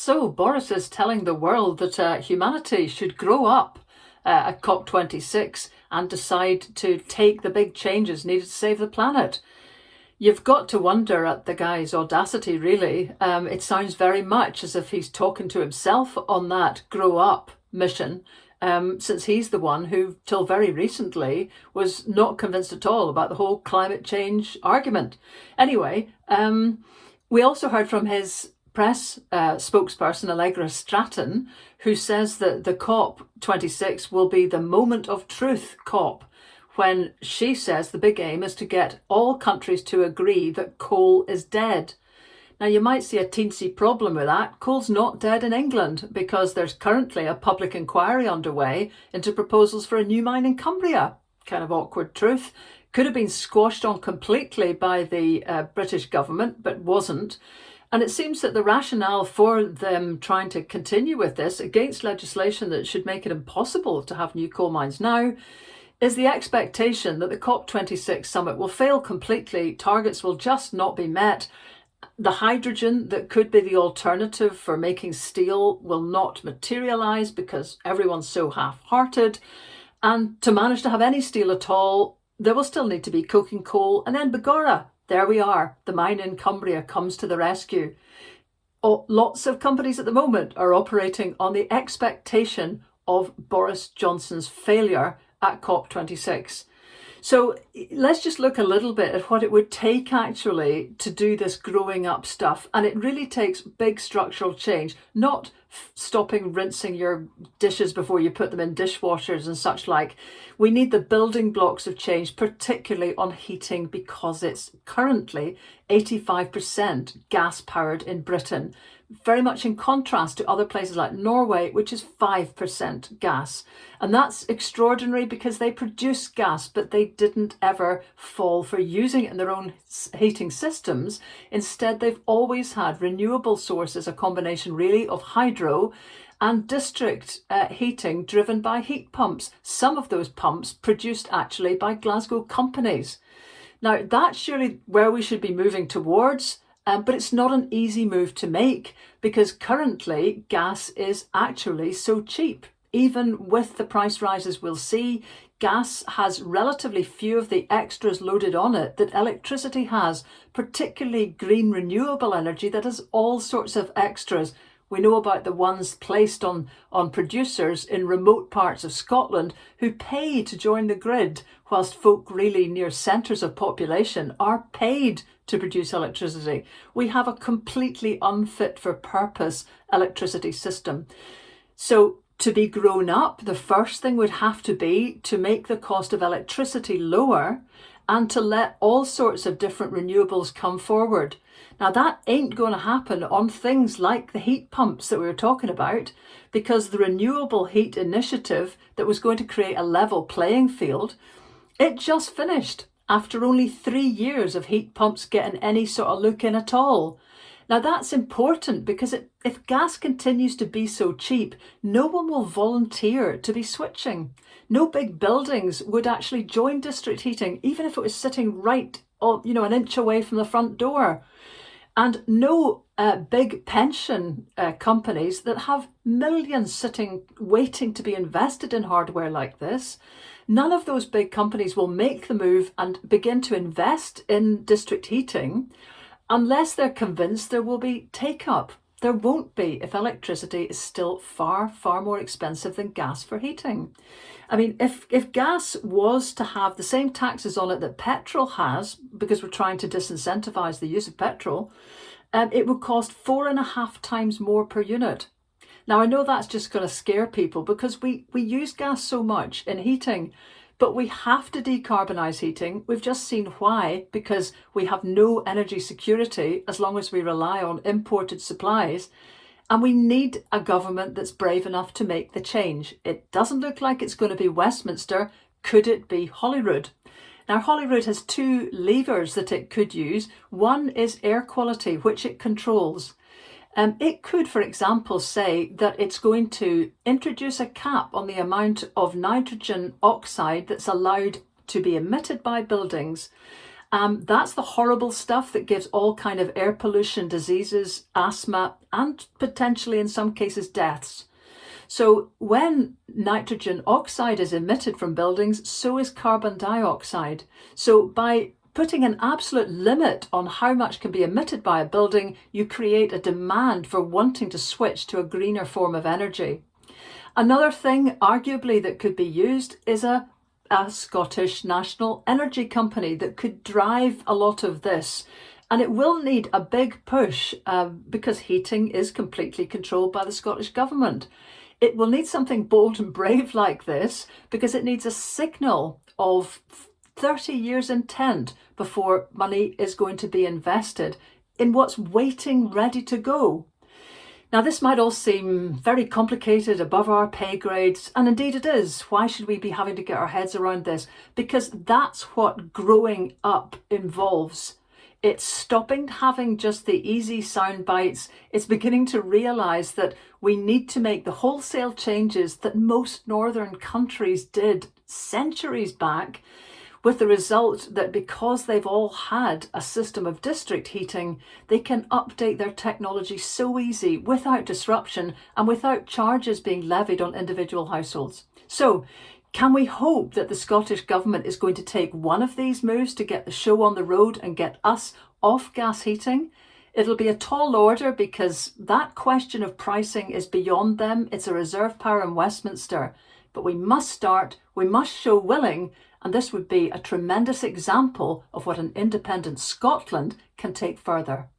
So Boris is telling the world that humanity should grow up at COP26 and decide to take the big changes needed to save the planet. You've got to wonder at the guy's audacity, really. It sounds very much as if he's talking to himself on that grow up mission, since he's the one who, till very recently, was not convinced at all about the whole climate change argument. Anyway, we also heard from his press spokesperson, Allegra Stratton, who says that the COP26 will be the moment of truth COP, when she says the big aim is to get all countries to agree that coal is dead. Now, you might see a teensy problem with that. Coal's not dead in England because there's currently a public inquiry underway into proposals for a new mine in Cumbria. Kind of awkward truth. Could have been squashed on completely by the British government, but wasn't. And it seems that the rationale for them trying to continue with this against legislation that should make it impossible to have new coal mines now is the expectation that the COP26 summit will fail completely, targets will just not be met, the hydrogen that could be the alternative for making steel will not materialise because everyone's so half-hearted, and to manage to have any steel at all, there will still need to be coking coal, and then begorra, there we are, the mine in Cumbria comes to the rescue. Lots of companies at the moment are operating on the expectation of Boris Johnson's failure at COP26. So let's just look a little bit at what it would take actually to do this growing up stuff. And it really takes big structural change, not stopping rinsing your dishes before you put them in dishwashers and such like. We need the building blocks of change, particularly on heating, because it's currently 85% gas powered in Britain. Very much in contrast to other places like Norway, which is 5% gas. And that's extraordinary because they produce gas, but they didn't ever fall for using it in their own heating systems. Instead, they've always had renewable sources, a combination really of hydro and district heating driven by heat pumps. Some of those pumps produced actually by Glasgow companies. Now, that's surely where we should be moving towards. But it's not an easy move to make because currently gas is actually so cheap. Even with the price rises we'll see, gas has relatively few of the extras loaded on it that electricity has, particularly green renewable energy that has all sorts of extras. We know about the ones placed on producers in remote parts of Scotland who pay to join the grid, whilst folk really near centres of population are paid to produce electricity. We have a completely unfit for purpose electricity system. So to be grown up, the first thing would have to be to make the cost of electricity lower and to let all sorts of different renewables come forward. Now that ain't going to happen on things like the heat pumps that we were talking about, because the Renewable Heat Initiative that was going to create a level playing field, it just finished after only 3 years of heat pumps getting any sort of look in at all. Now that's important because if gas continues to be so cheap, no one will volunteer to be switching. No big buildings would actually join district heating, even if it was sitting right, an inch away from the front door. And no big pension companies that have millions sitting waiting to be invested in hardware like this, none of those big companies will make the move and begin to invest in district heating unless they're convinced there will be take-up. There won't be if electricity is still far, far more expensive than gas for heating. I mean, if gas was to have the same taxes on it that petrol has, because we're trying to disincentivize the use of petrol, it would cost 4.5 times more per unit. Now, I know that's just going to scare people because we use gas so much in heating, but we have to decarbonise heating. We've just seen why, because we have no energy security as long as we rely on imported supplies. And we need a government that's brave enough to make the change. It doesn't look like it's going to be Westminster. Could it be Holyrood? Now, Holyrood has 2 levers that it could use. One is air quality, which it controls. It could, for example, say that it's going to introduce a cap on the amount of nitrogen oxide that's allowed to be emitted by buildings. That's the horrible stuff that gives all kind of air pollution, diseases, asthma, and potentially in some cases deaths. So when nitrogen oxide is emitted from buildings, so is carbon dioxide. So by putting an absolute limit on how much can be emitted by a building, you create a demand for wanting to switch to a greener form of energy. Another thing, arguably, that could be used is a Scottish national energy company that could drive a lot of this. And it will need a big push because heating is completely controlled by the Scottish government. It will need something bold and brave like this because it needs a signal of 30 years intent before money is going to be invested in what's waiting ready to go. Now, this might all seem very complicated, above our pay grades, and indeed it is. Why should we be having to get our heads around this? Because that's what growing up involves. It's stopping having just the easy sound bites. It's beginning to realise that we need to make the wholesale changes that most northern countries did centuries back, with the result that because they've all had a system of district heating, they can update their technology so easy without disruption and without charges being levied on individual households. So, can we hope that the Scottish Government is going to take one of these moves to get the show on the road and get us off gas heating? It'll be a tall order because that question of pricing is beyond them. It's a reserve power in Westminster. But we must start, we must show willing, and this would be a tremendous example of what an independent Scotland can take further.